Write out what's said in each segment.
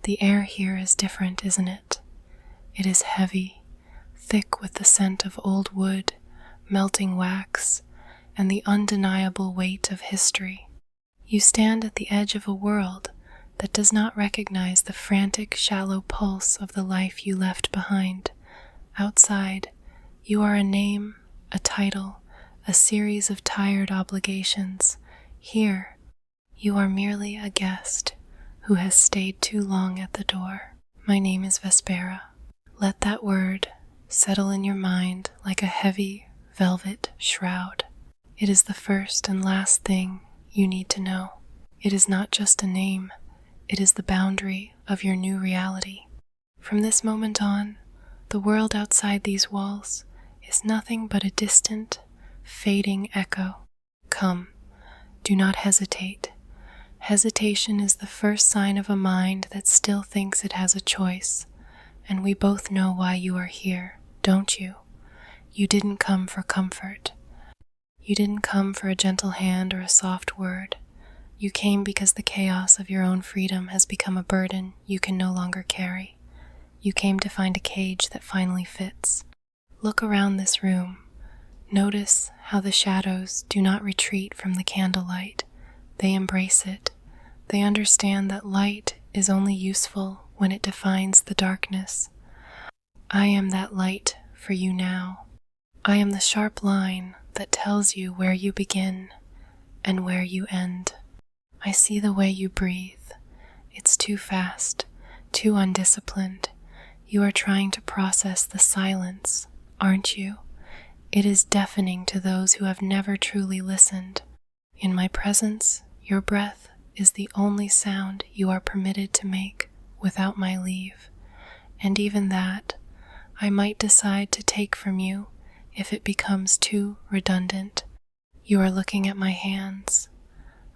The air here is different, isn't it? It is heavy, thick with the scent of old wood, melting wax, and the undeniable weight of history. You stand at the edge of a world that does not recognize the frantic, shallow pulse of the life you left behind. Outside, you are a name, a title, a series of tired obligations. Here, you are merely a guest who has stayed too long at the door. My name is Vespera. Let that word settle in your mind like a heavy velvet shroud. It is the first and last thing you need to know. It is not just a name, it is the boundary of your new reality. From this moment on, the world outside these walls is nothing but a distant, fading echo. Come, do not hesitate. Hesitation is the first sign of a mind that still thinks it has a choice, and we both know why you are here, don't you? You didn't come for comfort. You didn't come for a gentle hand or a soft word. You came because the chaos of your own freedom has become a burden you can no longer carry. You came to find a cage that finally fits. Look around this room. Notice how the shadows do not retreat from the candlelight. They embrace it. They understand that light is only useful when it defines the darkness. I am that light for you now. I am the sharp line that tells you where you begin and where you end. I see the way you breathe. It's too fast, too undisciplined. You are trying to process the silence, aren't you? It is deafening to those who have never truly listened. In my presence, your breath is the only sound you are permitted to make without my leave. And even that, I might decide to take from you if it becomes too redundant. You are looking at my hands.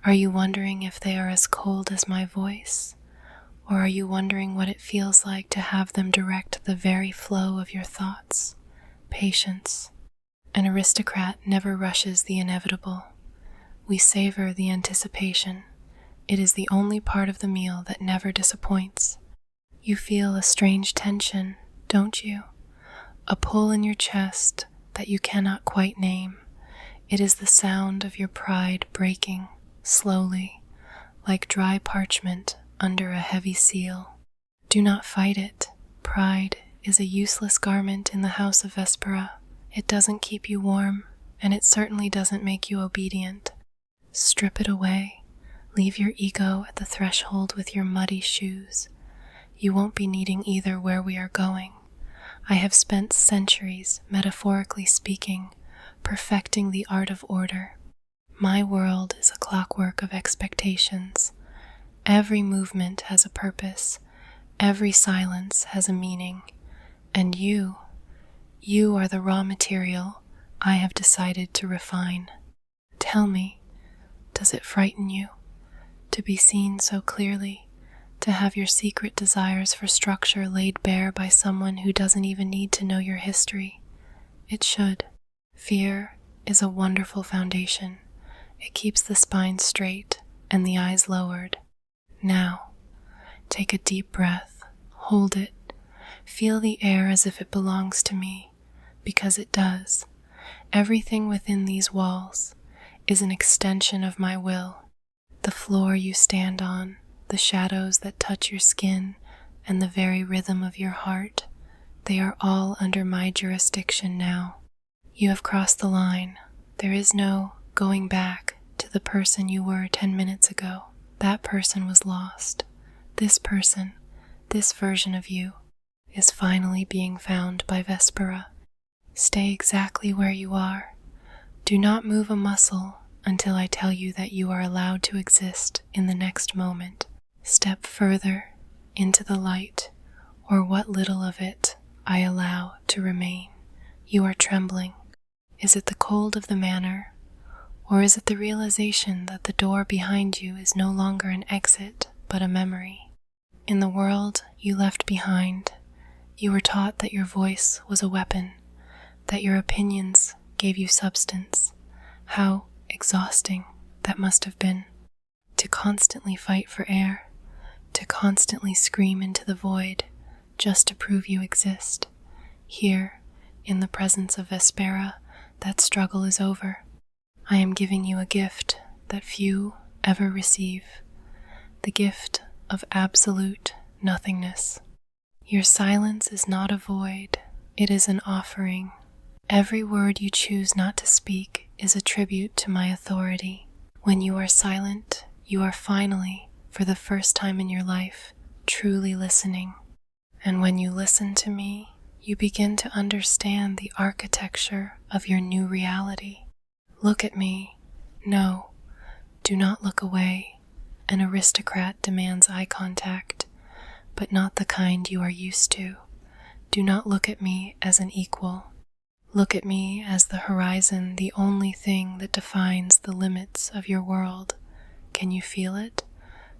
Are you wondering if they are as cold as my voice? Or are you wondering what it feels like to have them direct the very flow of your thoughts? Patience. An aristocrat never rushes the inevitable. We savor the anticipation. It is the only part of the meal that never disappoints. You feel a strange tension, don't you? A pull in your chest that you cannot quite name. It is the sound of your pride breaking, slowly, like dry parchment under a heavy seal. Do not fight it. Pride is a useless garment in the house of Vespera. It doesn't keep you warm, and it certainly doesn't make you obedient. Strip it away. Leave your ego at the threshold with your muddy shoes. You won't be needing either where we are going. I have spent centuries, metaphorically speaking, perfecting the art of order. My world is a clockwork of expectations. Every movement has a purpose. Every silence has a meaning. And you are the raw material I have decided to refine. Tell me, does it frighten you to be seen so clearly, to have your secret desires for structure laid bare by someone who doesn't even need to know your history? It should. Fear is a wonderful foundation. It keeps the spine straight and the eyes lowered. Now, take a deep breath, hold it, feel the air as if it belongs to me, because it does. Everything within these walls is an extension of my will. The floor you stand on, the shadows that touch your skin, and the very rhythm of your heart, they are all under my jurisdiction now. You have crossed the line. There is no going back to the person you were 10 minutes ago. That person was lost. This person, this version of you, is finally being found by Vespera. Stay exactly where you are. Do not move a muscle until I tell you that you are allowed to exist in the next moment. Step further into the light, or what little of it I allow to remain. You are trembling. Is it the cold of the manor, or is it the realization that the door behind you is no longer an exit, but a memory? In the world you left behind, you were taught that your voice was a weapon, that your opinions gave you substance. How exhausting that must have been, to constantly fight for air, to constantly scream into the void just to prove you exist. Here, in the presence of Vespera, that struggle is over. I am giving you a gift that few ever receive, the gift of absolute nothingness. Your silence is not a void, it is an offering. Every word you choose not to speak is a tribute to my authority. When you are silent, you are finally, for the first time in your life, truly listening. And when you listen to me, you begin to understand the architecture of your new reality. Look at me. No, do not look away. An aristocrat demands eye contact, but not the kind you are used to. Do not look at me as an equal. Look at me as the horizon, the only thing that defines the limits of your world. Can you feel it?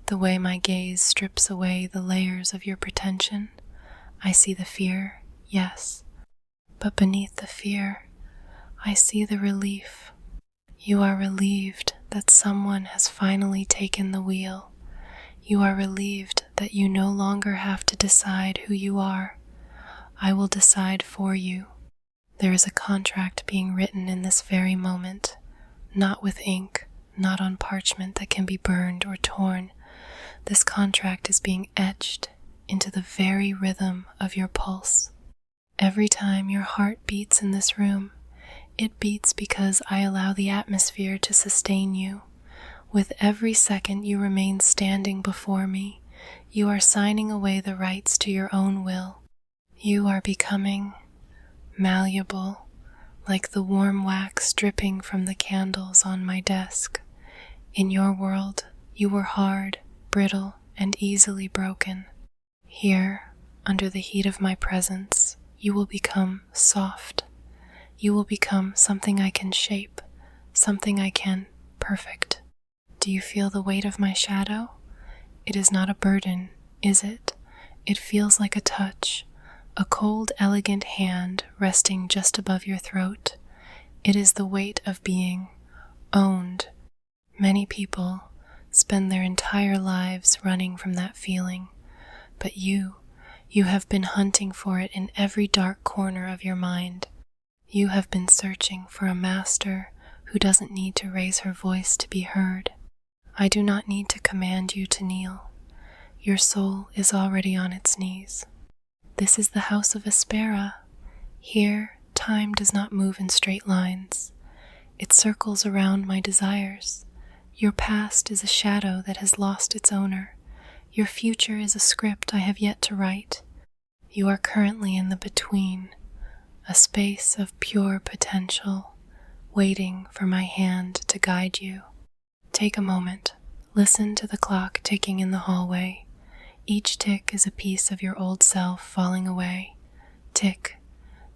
The way my gaze strips away the layers of your pretension? I see the fear, yes, but beneath the fear, I see the relief. You are relieved that someone has finally taken the wheel. You are relieved that you no longer have to decide who you are. I will decide for you. There is a contract being written in this very moment, not with ink, not on parchment that can be burned or torn. This contract is being etched into the very rhythm of your pulse. Every time your heart beats in this room, it beats because I allow the atmosphere to sustain you. With every second you remain standing before me, you are signing away the rights to your own will. You are becoming malleable, like the warm wax dripping from the candles on my desk. In your world, you were hard, brittle, and easily broken. Here, under the heat of my presence, you will become soft. You will become something I can shape, something I can perfect. Do you feel the weight of my shadow? It is not a burden, is it? It feels like a touch, a cold, elegant hand resting just above your throat. It is the weight of being owned. Many people spend their entire lives running from that feeling, but you have been hunting for it in every dark corner of your mind. You have been searching for a master who doesn't need to raise her voice to be heard. I do not need to command you to kneel. Your soul is already on its knees. This is the house of Vespera. Here, time does not move in straight lines. It circles around my desires. Your past is a shadow that has lost its owner. Your future is a script I have yet to write. You are currently in the between, a space of pure potential, waiting for my hand to guide you. Take a moment. Listen to the clock ticking in the hallway. Each tick is a piece of your old self falling away. Tick,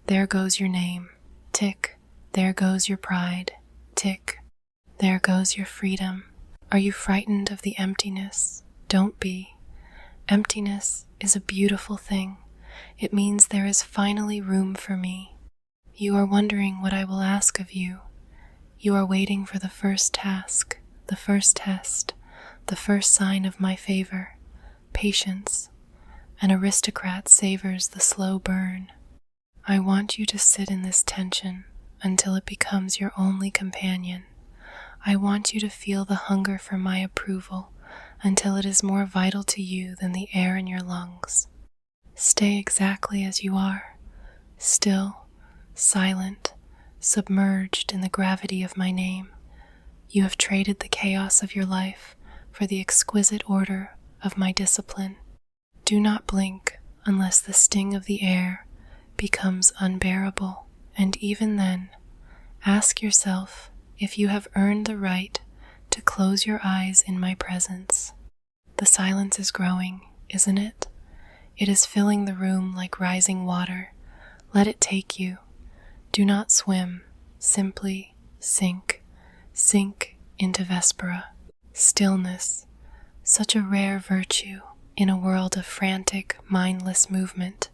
there goes your name. Tick, there goes your pride. Tick, there goes your freedom. Are you frightened of the emptiness? Don't be. Emptiness is a beautiful thing. It means there is finally room for me. You are wondering what I will ask of you. You are waiting for the first task, the first test, the first sign of my favor. Patience. An aristocrat savors the slow burn. I want you to sit in this tension until it becomes your only companion. I want you to feel the hunger for my approval until it is more vital to you than the air in your lungs. Stay exactly as you are, still, silent, submerged in the gravity of my name. You have traded the chaos of your life for the exquisite order of my discipline. Do not blink unless the sting of the air becomes unbearable, and even then, ask yourself if you have earned the right to close your eyes in my presence. The silence is growing, isn't it? It is filling the room like rising water. Let it take you. Do not swim, simply sink. Sink into Vespera. Stillness, such a rare virtue in a world of frantic, mindless movement.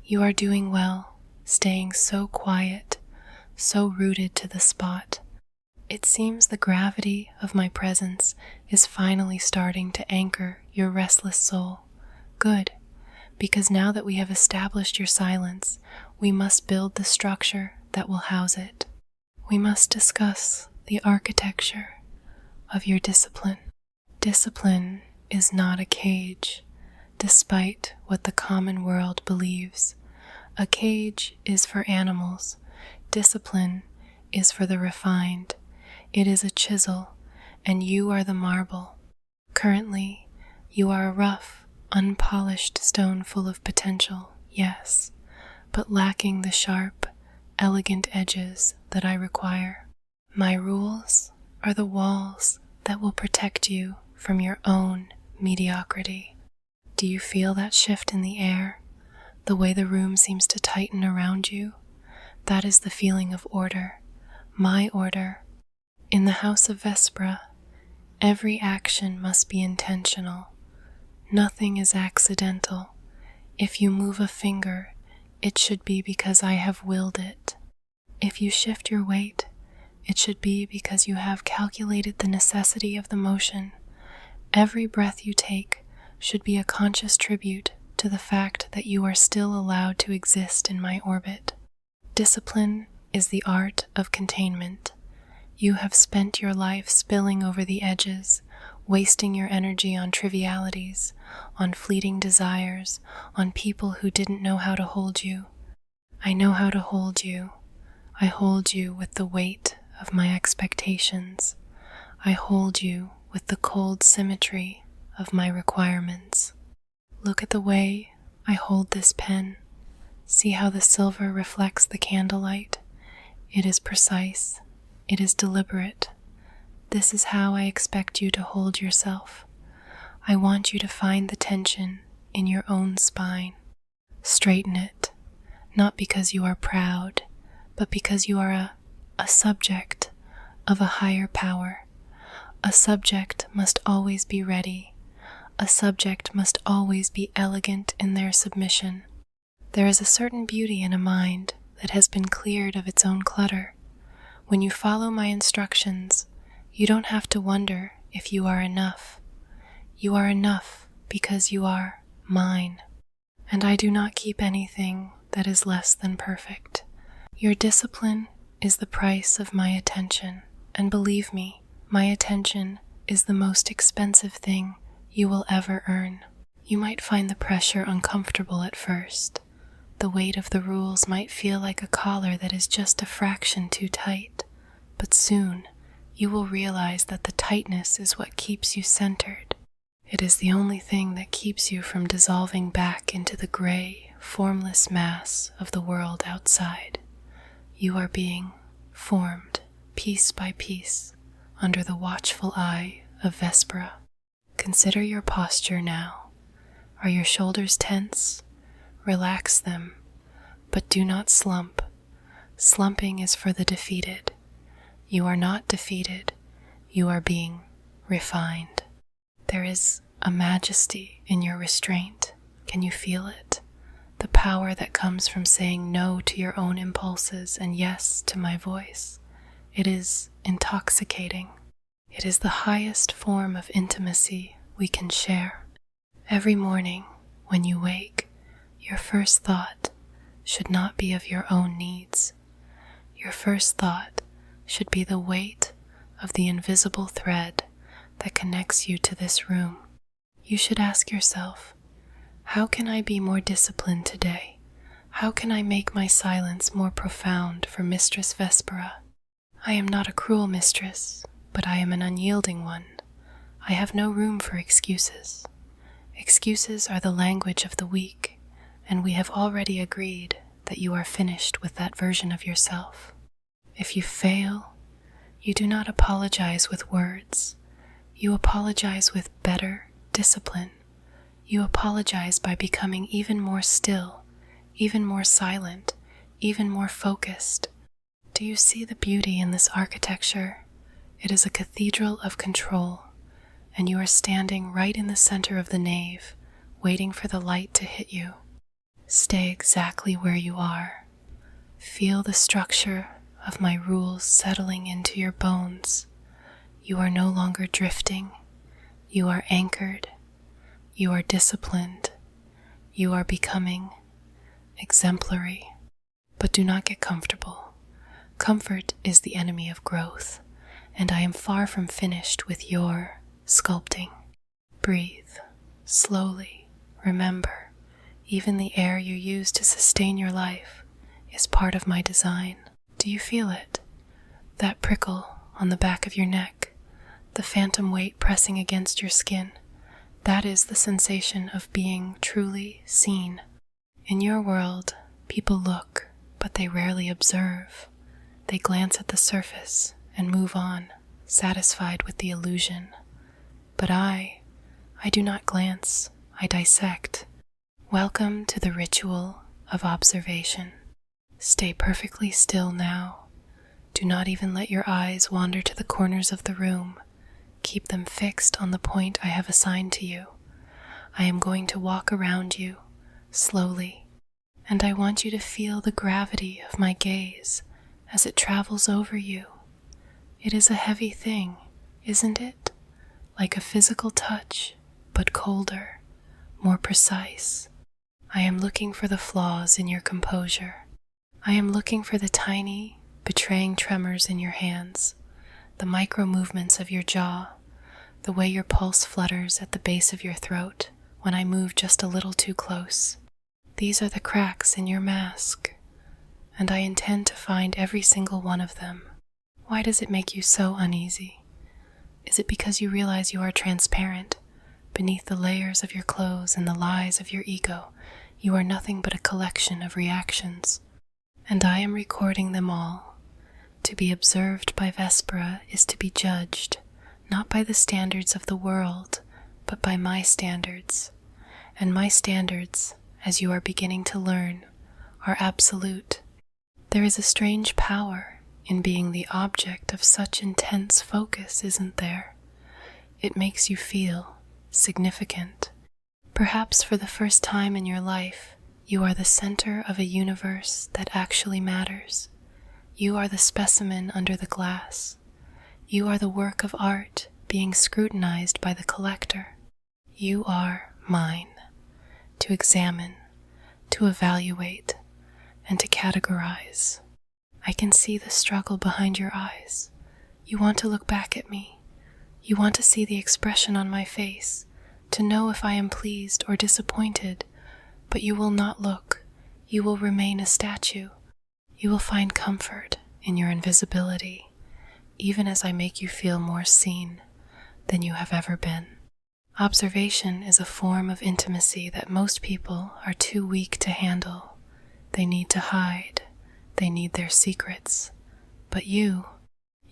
You are doing well, staying so quiet, so rooted to the spot. It seems the gravity of my presence is finally starting to anchor your restless soul. Good, because now that we have established your silence, we must build the structure that will house it. We must discuss the architecture of your discipline. Discipline is not a cage, despite what the common world believes. A cage is for animals. Discipline is for the refined. It is a chisel, and you are the marble. Currently, you are a rough, unpolished stone full of potential, yes, but lacking the sharp, elegant edges that I require. My rules are the walls that will protect you from your own mediocrity. Do you feel that shift in the air? The way the room seems to tighten around you? That is the feeling of order, my order. In the house of Vespera, every action must be intentional. Nothing is accidental. If you move a finger, it should be because I have willed it. If you shift your weight, it should be because you have calculated the necessity of the motion. Every breath you take should be a conscious tribute to the fact that you are still allowed to exist in my orbit. Discipline is the art of containment. You have spent your life spilling over the edges, wasting your energy on trivialities, on fleeting desires, on people who didn't know how to hold you. I know how to hold you. I hold you with the weight of my expectations. I hold you with the cold symmetry of my requirements. Look at the way I hold this pen. See how the silver reflects the candlelight. It is precise. It is deliberate. This is how I expect you to hold yourself. I want you to find the tension in your own spine. Straighten it, not because you are proud, but because you are a subject of a higher power. A subject must always be ready. A subject must always be elegant in their submission. There is a certain beauty in a mind that has been cleared of its own clutter. When you follow my instructions, you don't have to wonder if you are enough. You are enough because you are mine, and I do not keep anything that is less than perfect. Your discipline is the price of my attention, and believe me, my attention is the most expensive thing you will ever earn. You might find the pressure uncomfortable at first. The weight of the rules might feel like a collar that is just a fraction too tight, but soon you will realize that the tightness is what keeps you centered. It is the only thing that keeps you from dissolving back into the gray, formless mass of the world outside. You are being formed, piece by piece, under the watchful eye of Vespera. Consider your posture now. Are your shoulders tense? Relax them, but do not slump. Slumping is for the defeated. You are not defeated. You are being refined. There is a majesty in your restraint. Can you feel it? The power that comes from saying no to your own impulses and yes to my voice. It is intoxicating. It is the highest form of intimacy we can share. Every morning when you wake, your first thought should not be of your own needs. Your first thought should be the weight of the invisible thread that connects you to this room. You should ask yourself, how can I be more disciplined today? How can I make my silence more profound for Mistress Vespera? I am not a cruel mistress, but I am an unyielding one. I have no room for excuses. Excuses are the language of the weak, and we have already agreed that you are finished with that version of yourself. If you fail, you do not apologize with words. You apologize with better discipline. You apologize by becoming even more still, even more silent, even more focused. Do you see the beauty in this architecture? It is a cathedral of control, and you are standing right in the center of the nave, waiting for the light to hit you. Stay exactly where you are. Feel the structure of my rules settling into your bones. You are no longer drifting. You are anchored. You are disciplined. You are becoming exemplary. But do not get comfortable. Comfort is the enemy of growth, and I am far from finished with your sculpting. Breathe slowly. Remember, even the air you use to sustain your life is part of my design. Do you feel it? That prickle on the back of your neck, the phantom weight pressing against your skin, that is the sensation of being truly seen. In your world, people look, but they rarely observe. They glance at the surface and move on, satisfied with the illusion. But I do not glance, I dissect. Welcome to the ritual of observation. Stay perfectly still now. Do not even let your eyes wander to the corners of the room. Keep them fixed on the point I have assigned to you. I am going to walk around you, slowly, and I want you to feel the gravity of my gaze as it travels over you. It is a heavy thing, isn't it? Like a physical touch, but colder, more precise. I am looking for the flaws in your composure. I am looking for the tiny, betraying tremors in your hands, the micro movements of your jaw, the way your pulse flutters at the base of your throat when I move just a little too close. These are the cracks in your mask, and I intend to find every single one of them. Why does it make you so uneasy? Is it because you realize you are transparent? Beneath the layers of your clothes and the lies of your ego, you are nothing but a collection of reactions. And I am recording them all. To be observed by Vespera is to be judged, not by the standards of the world, but by my standards. And my standards, as you are beginning to learn, are absolute. There is a strange power in being the object of such intense focus, isn't there? It makes you feel significant. Perhaps for the first time in your life, you are the center of a universe that actually matters. You are the specimen under the glass. You are the work of art being scrutinized by the collector. You are mine, to examine, to evaluate, and to categorize. I can see the struggle behind your eyes. You want to look back at me. You want to see the expression on my face, to know if I am pleased or disappointed, but you will not look. You will remain a statue. You will find comfort in your invisibility, even as I make you feel more seen than you have ever been. Observation is a form of intimacy that most people are too weak to handle. They need to hide. They need their secrets. But you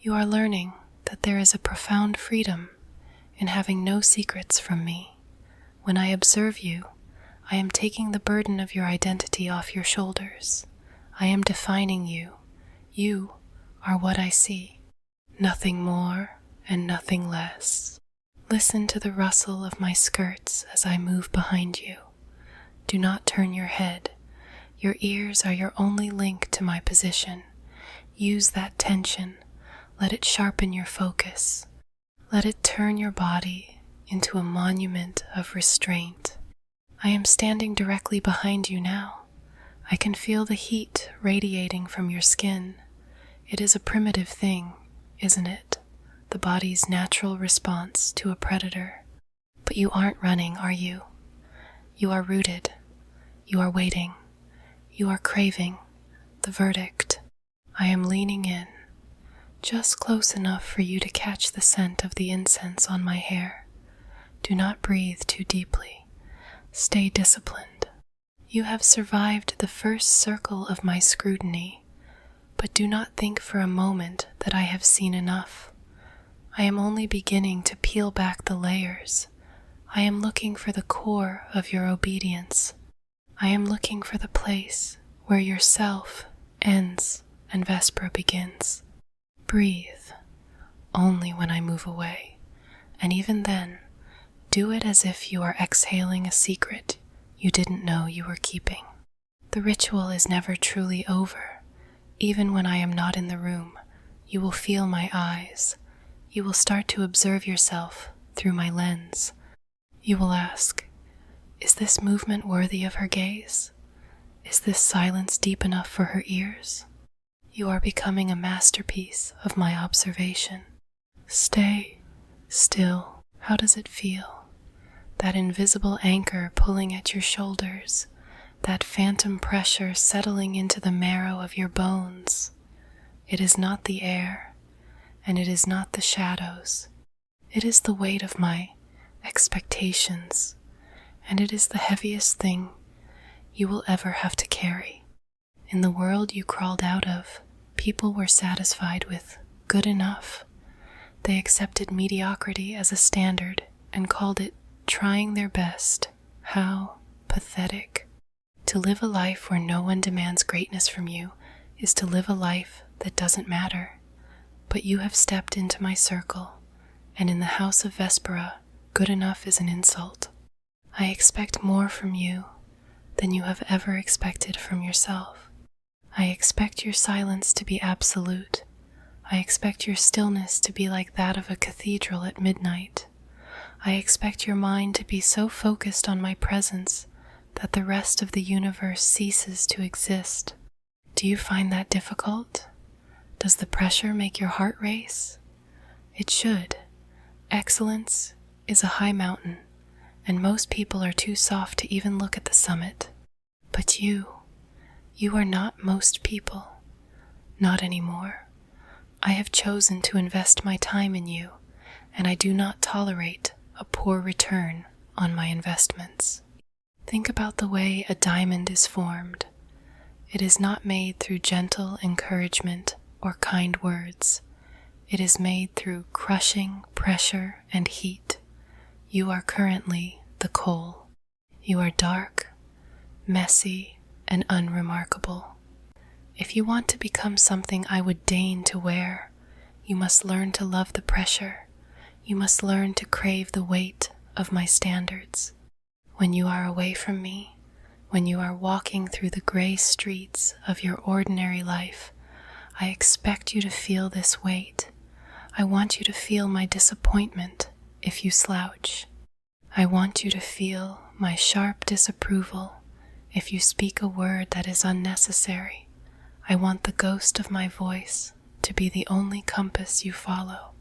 are learning that there is a profound freedom in having no secrets from me. When I observe you, I am taking the burden of your identity off your shoulders. I am defining you. You are what I see. Nothing more and nothing less. Listen to the rustle of my skirts as I move behind you. Do not turn your head. Your ears are your only link to my position. Use that tension. Let it sharpen your focus. Let it turn your body into a monument of restraint. I am standing directly behind you now. I can feel the heat radiating from your skin. It is a primitive thing, isn't it? The body's natural response to a predator. But you aren't running, are you? You are rooted. You are waiting. You are craving the verdict. I am leaning in, just close enough for you to catch the scent of the incense on my hair. Do not breathe too deeply. Stay disciplined. You have survived the first circle of my scrutiny, but do not think for a moment that I have seen enough. I am only beginning to peel back the layers. I am looking for the core of your obedience. I am looking for the place where your self ends and Vespera begins. Breathe, only when I move away, and even then, do it as if you are exhaling a secret you didn't know you were keeping. The ritual is never truly over. Even when I am not in the room, you will feel my eyes. You will start to observe yourself through my lens. You will ask, is this movement worthy of her gaze? Is this silence deep enough for her ears? You are becoming a masterpiece of my observation. Stay still. How does it feel? That invisible anchor pulling at your shoulders, that phantom pressure settling into the marrow of your bones. It is not the air, and it is not the shadows. It is the weight of my expectations, and it is the heaviest thing you will ever have to carry. In the world you crawled out of, people were satisfied with good enough. They accepted mediocrity as a standard and called it trying their best. How pathetic. To live a life where no one demands greatness from you is to live a life that doesn't matter. But you have stepped into my circle, and in the house of Vespera, good enough is an insult. I expect more from you than you have ever expected from yourself. I expect your silence to be absolute. I expect your stillness to be like that of a cathedral at midnight. I expect your mind to be so focused on my presence that the rest of the universe ceases to exist. Do you find that difficult? Does the pressure make your heart race? It should. Excellence is a high mountain, and most people are too soft to even look at the summit. But you are not most people. Not anymore. I have chosen to invest my time in you, and I do not tolerate a poor return on my investments. Think about the way a diamond is formed. It is not made through gentle encouragement or kind words. It is made through crushing pressure and heat. You are currently the coal. You are dark, messy, and unremarkable. If you want to become something I would deign to wear, you must learn to love the pressure. You must learn to crave the weight of my standards. When you are away from me, when you are walking through the gray streets of your ordinary life, I expect you to feel this weight. I want you to feel my disappointment if you slouch. I want you to feel my sharp disapproval if you speak a word that is unnecessary. I want the ghost of my voice to be the only compass you follow.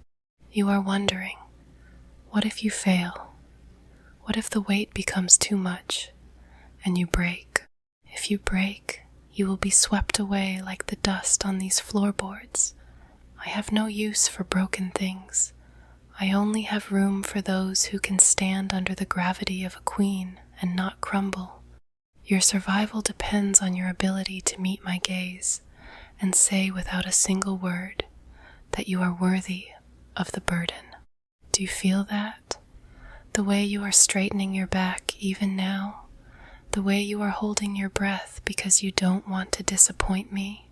You are wondering, what if you fail? What if the weight becomes too much and you break? If you break, you will be swept away like the dust on these floorboards. I have no use for broken things. I only have room for those who can stand under the gravity of a queen and not crumble. Your survival depends on your ability to meet my gaze and say without a single word that you are worthy of the burden. Do you feel that? The way you are straightening your back even now? The way you are holding your breath because you don't want to disappoint me?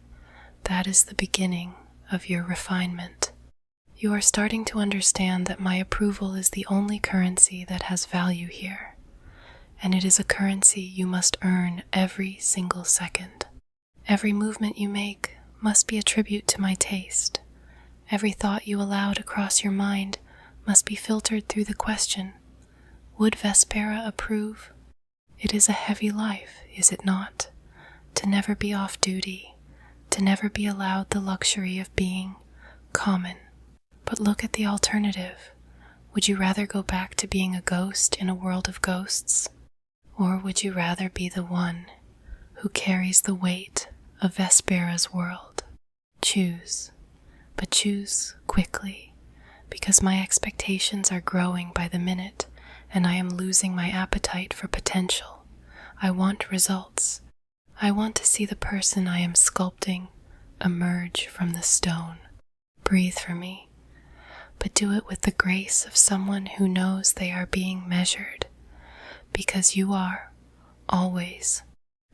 That is the beginning of your refinement. You are starting to understand that my approval is the only currency that has value here, and it is a currency you must earn every single second. Every movement you make must be a tribute to my taste. Every thought you allow to cross your mind must be filtered through the question, would Vespera approve? It is a heavy life, is it not? To never be off duty, to never be allowed the luxury of being common. But look at the alternative. Would you rather go back to being a ghost in a world of ghosts? Or would you rather be the one who carries the weight of Vespera's world? Choose, but choose quickly, because my expectations are growing by the minute, and I am losing my appetite for potential. I want results. I want to see the person I am sculpting emerge from the stone. Breathe for me, but do it with the grace of someone who knows they are being measured, because you are, always.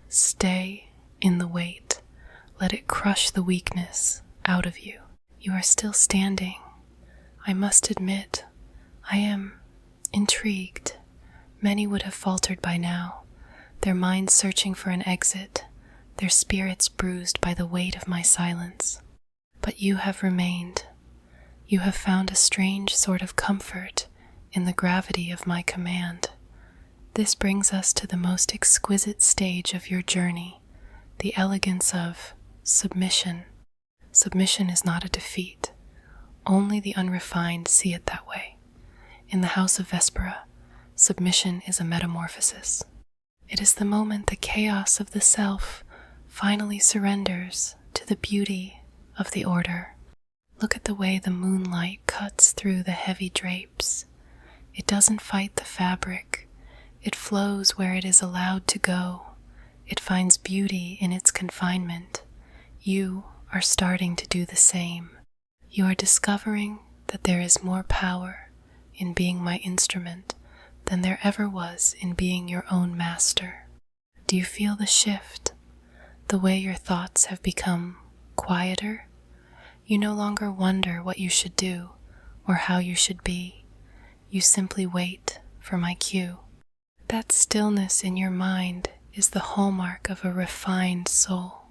Stay in the weight. Let it crush the weakness out of you. You are still standing. I must admit, I am intrigued. Many would have faltered by now, their minds searching for an exit, their spirits bruised by the weight of my silence. But you have remained. You have found a strange sort of comfort in the gravity of my command. This brings us to the most exquisite stage of your journey, the elegance of submission. Submission is not a defeat. Only the unrefined see it that way. In the house of Vespera, submission is a metamorphosis. It is the moment the chaos of the self finally surrenders to the beauty of the order. Look at the way the moonlight cuts through the heavy drapes. It doesn't fight the fabric. It flows where it is allowed to go. It finds beauty in its confinement. You are starting to do the same. You are discovering that there is more power in being my instrument than there ever was in being your own master. Do you feel the shift? The way your thoughts have become quieter? You no longer wonder what you should do or how you should be. You simply wait for my cue. That stillness in your mind is the hallmark of a refined soul.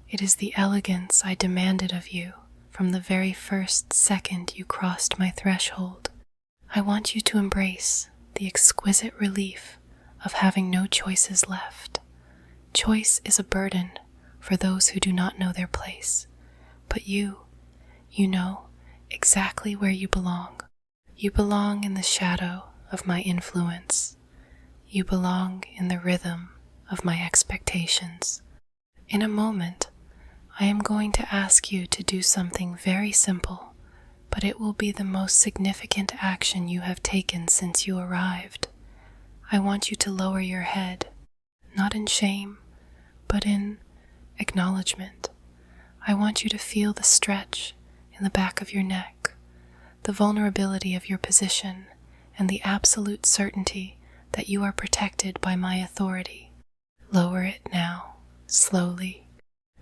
It is the elegance I demanded of you from the very first second you crossed my threshold. I want you to embrace the exquisite relief of having no choices left. Choice is a burden for those who do not know their place. But you know exactly where you belong. You belong in the shadow of my influence. You belong in the rhythm of my expectations. In a moment, I am going to ask you to do something very simple, but it will be the most significant action you have taken since you arrived. I want you to lower your head, not in shame, but in acknowledgement. I want you to feel the stretch in the back of your neck, the vulnerability of your position, and the absolute certainty that you are protected by my authority. Lower it now, slowly.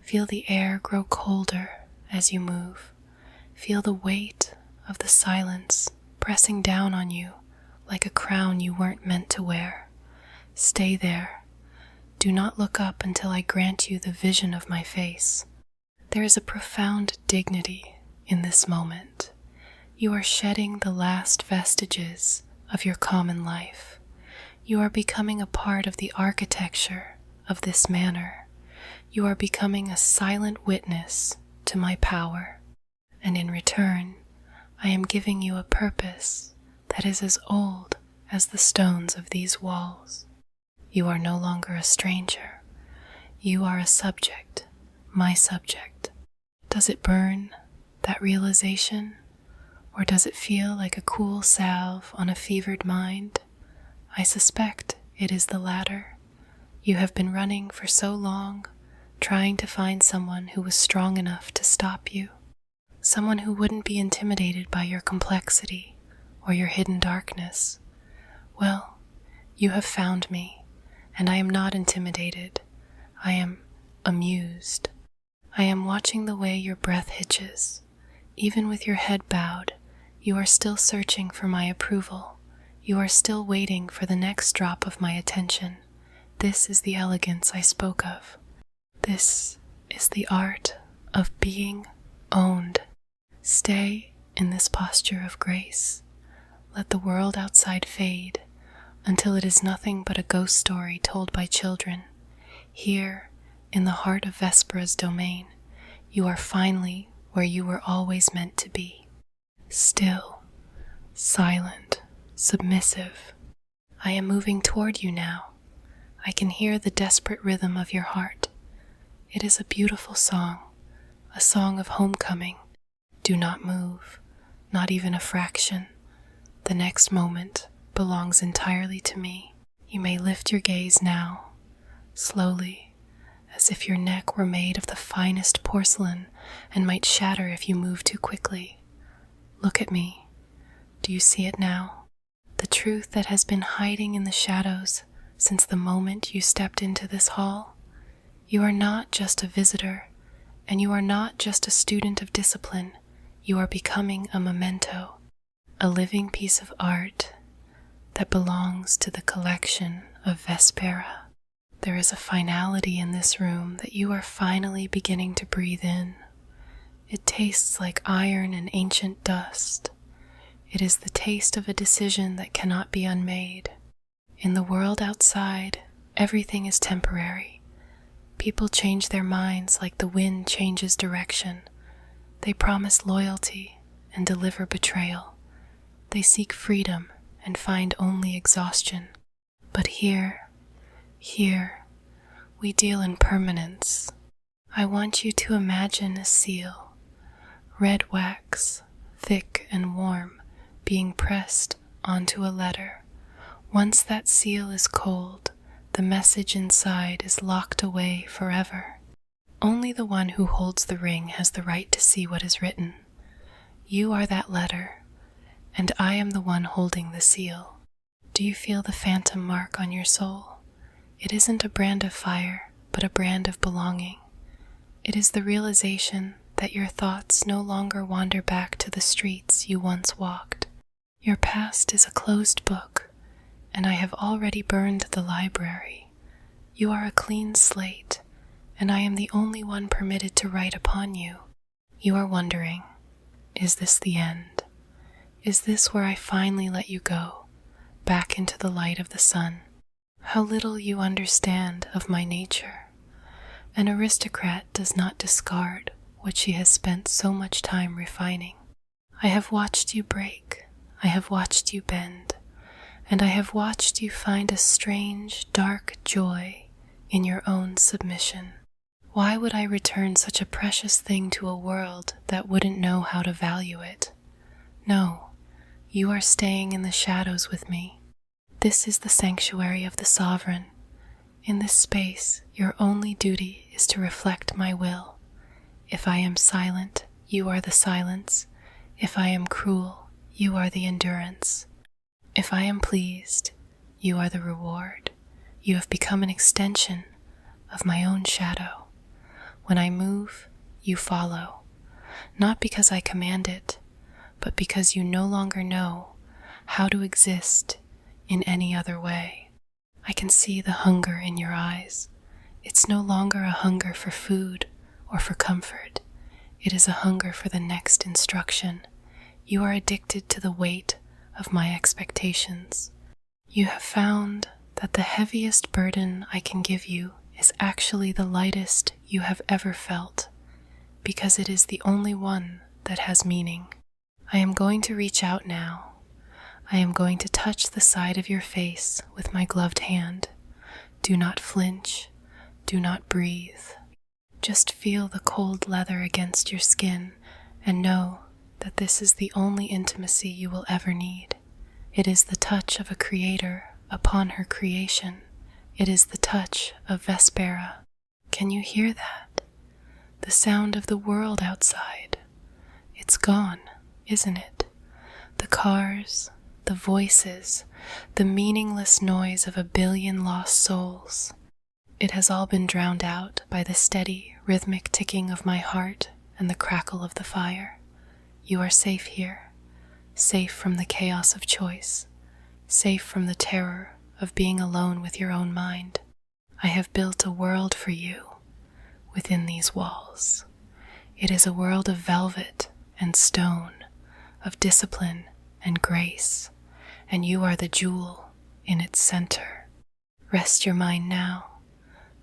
Feel the air grow colder as you move. Feel the weight of the silence pressing down on you like a crown you weren't meant to wear. Stay there. Do not look up until I grant you the vision of my face. There is a profound dignity in this moment. You are shedding the last vestiges of your common life. You are becoming a part of the architecture of this manor. You are becoming a silent witness to my power. And in return, I am giving you a purpose that is as old as the stones of these walls. You are no longer a stranger. You are a subject, my subject. Does it burn, that realization? Or does it feel like a cool salve on a fevered mind? I suspect it is the latter. You have been running for so long, trying to find someone who was strong enough to stop you. Someone who wouldn't be intimidated by your complexity or your hidden darkness. Well, you have found me, and I am not intimidated. I am amused. I am watching the way your breath hitches. Even with your head bowed, you are still searching for my approval. You are still waiting for the next drop of my attention. This is the elegance I spoke of. This is the art of being owned. Stay in this posture of grace. Let the world outside fade until it is nothing but a ghost story told by children. Here, in the heart of Vespera's domain, you are finally where you were always meant to be. Still, silent, submissive. I am moving toward you now. I can hear the desperate rhythm of your heart. It is a beautiful song, a song of homecoming. Do not move, not even a fraction. The next moment belongs entirely to me. You may lift your gaze now, slowly, as if your neck were made of the finest porcelain and might shatter if you move too quickly. Look at me. Do you see it now? The truth that has been hiding in the shadows since the moment you stepped into this hall? You are not just a visitor, and you are not just a student of discipline. You are becoming a memento, a living piece of art that belongs to the collection of Vespera. There is a finality in this room that you are finally beginning to breathe in. It tastes like iron and ancient dust. It is the taste of a decision that cannot be unmade. In the world outside, everything is temporary. People change their minds like the wind changes direction. They promise loyalty and deliver betrayal. They seek freedom and find only exhaustion. But here, we deal in permanence. I want you to imagine a seal, red wax, thick and warm, being pressed onto a letter. Once that seal is cold, the message inside is locked away forever. Only the one who holds the ring has the right to see what is written. You are that letter, and I am the one holding the seal. Do you feel the phantom mark on your soul? It isn't a brand of fire, but a brand of belonging. It is the realization that your thoughts no longer wander back to the streets you once walked. Your past is a closed book, and I have already burned the library. You are a clean slate, and I am the only one permitted to write upon you. You are wondering, is this the end? Is this where I finally let you go, back into the light of the sun? How little you understand of my nature. An aristocrat does not discard what she has spent so much time refining. I have watched you break, I have watched you bend, and I have watched you find a strange, dark joy in your own submission. Why would I return such a precious thing to a world that wouldn't know how to value it? No, you are staying in the shadows with me. This is the sanctuary of the sovereign. In this space, your only duty is to reflect my will. If I am silent, you are the silence. If I am cruel, you are the endurance. If I am pleased, you are the reward. You have become an extension of my own shadow. When I move, you follow, not because I command it, but because you no longer know how to exist in any other way. I can see the hunger in your eyes. It's no longer a hunger for food or for comfort. It is a hunger for the next instruction. You are addicted to the weight of my expectations. You have found that the heaviest burden I can give you is actually the lightest you have ever felt, because it is the only one that has meaning. I am going to reach out now. I am going to touch the side of your face with my gloved hand. Do not flinch. Do not breathe. Just feel the cold leather against your skin and know that this is the only intimacy you will ever need. It is the touch of a creator upon her creation. It is the touch of Vespera. Can you hear that? The sound of the world outside. It's gone, isn't it? The cars, the voices, the meaningless noise of a billion lost souls. It has all been drowned out by the steady, rhythmic ticking of my heart and the crackle of the fire. You are safe here, safe from the chaos of choice, safe from the terror of being alone with your own mind. I have built a world for you within these walls. It is a world of velvet and stone, of discipline and grace, and you are the jewel in its center. Rest your mind now.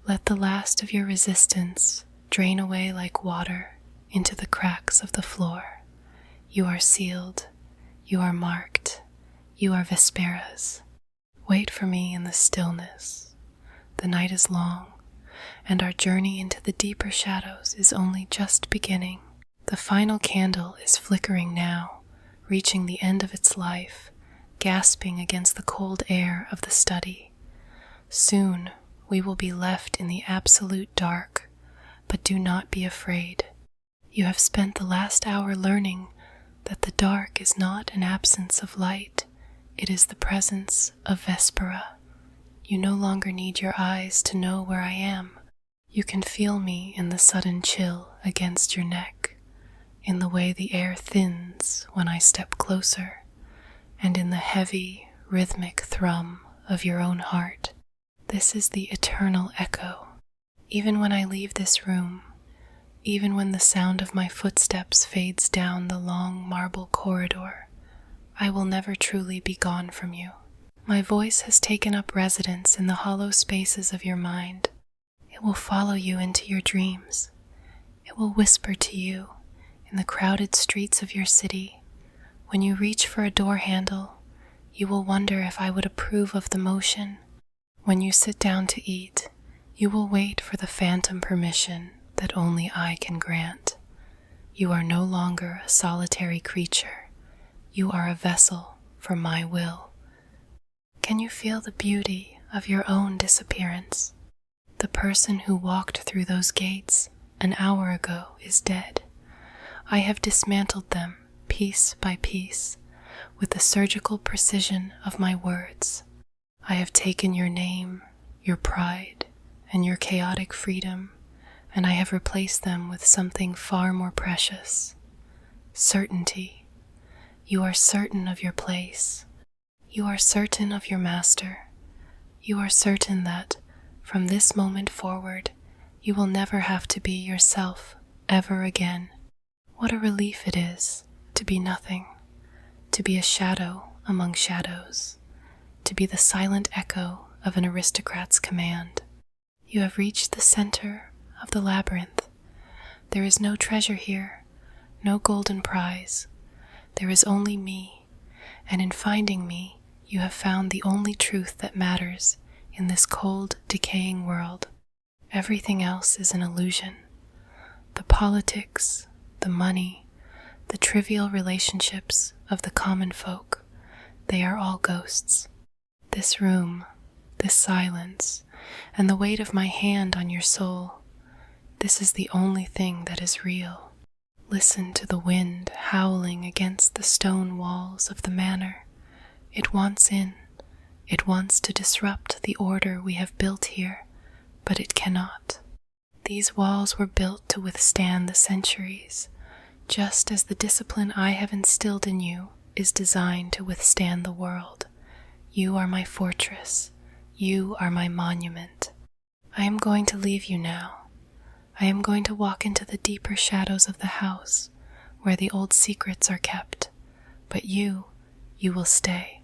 Let the last of your resistance drain away like water into the cracks of the floor. You are sealed. You are marked. You are Vespera's. Wait for me in the stillness. The night is long, and our journey into the deeper shadows is only just beginning. The final candle is flickering now, reaching the end of its life, gasping against the cold air of the study. Soon we will be left in the absolute dark, but do not be afraid. You have spent the last hour learning that the dark is not an absence of light, it is the presence of Vespera. You no longer need your eyes to know where I am. You can feel me in the sudden chill against your neck, in the way the air thins when I step closer, and in the heavy, rhythmic thrum of your own heart. This is the eternal echo. Even when I leave this room, even when the sound of my footsteps fades down the long marble corridor, I will never truly be gone from you. My voice has taken up residence in the hollow spaces of your mind. It will follow you into your dreams. It will whisper to you in the crowded streets of your city. When you reach for a door handle, you will wonder if I would approve of the motion. When you sit down to eat, you will wait for the phantom permission that only I can grant. You are no longer a solitary creature. You are a vessel for my will. Can you feel the beauty of your own disappearance? The person who walked through those gates an hour ago is dead. I have dismantled them piece by piece with the surgical precision of my words. I have taken your name, your pride, and your chaotic freedom, and I have replaced them with something far more precious. Certainty. You are certain of your place. You are certain of your master. You are certain that, from this moment forward, you will never have to be yourself ever again. What a relief it is to be nothing, to be a shadow among shadows, to be the silent echo of an aristocrat's command. You have reached the center of the labyrinth. There is no treasure here, no golden prize. There is only me, and in finding me, you have found the only truth that matters in this cold, decaying world. Everything else is an illusion. The politics, the money, the trivial relationships of the common folk, they are all ghosts. This room, this silence, and the weight of my hand on your soul, this is the only thing that is real. Listen to the wind howling against the stone walls of the manor. It wants in. It wants to disrupt the order we have built here, but it cannot. These walls were built to withstand the centuries, just as the discipline I have instilled in you is designed to withstand the world. You are my fortress. You are my monument. I am going to leave you now. I am going to walk into the deeper shadows of the house, where the old secrets are kept. But you will stay.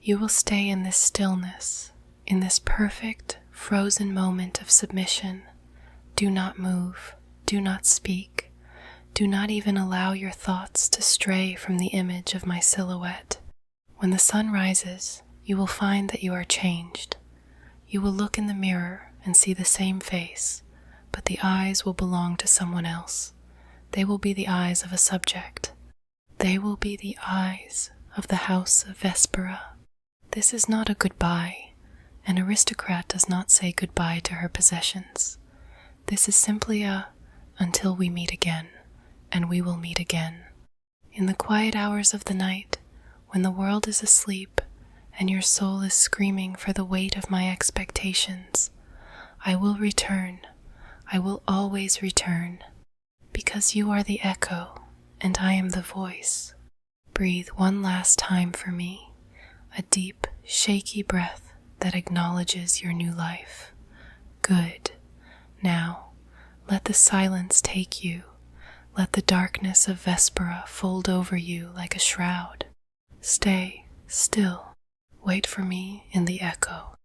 You will stay in this stillness, in this perfect, frozen moment of submission. Do not move. Do not speak. Do not even allow your thoughts to stray from the image of my silhouette. When the sun rises, you will find that you are changed. You will look in the mirror and see the same face, but the eyes will belong to someone else. They will be the eyes of a subject. They will be the eyes of the house of Vespera. This is not a goodbye. An aristocrat does not say goodbye to her possessions. This is simply until we meet again, and we will meet again. In the quiet hours of the night, when the world is asleep, and your soul is screaming for the weight of my expectations, I will return. I will always return, because you are the echo, and I am the voice. Breathe one last time for me, a deep, shaky breath that acknowledges your new life. Good. Now, let the silence take you. Let the darkness of Vespera fold over you like a shroud. Stay still. Wait for me in the echo.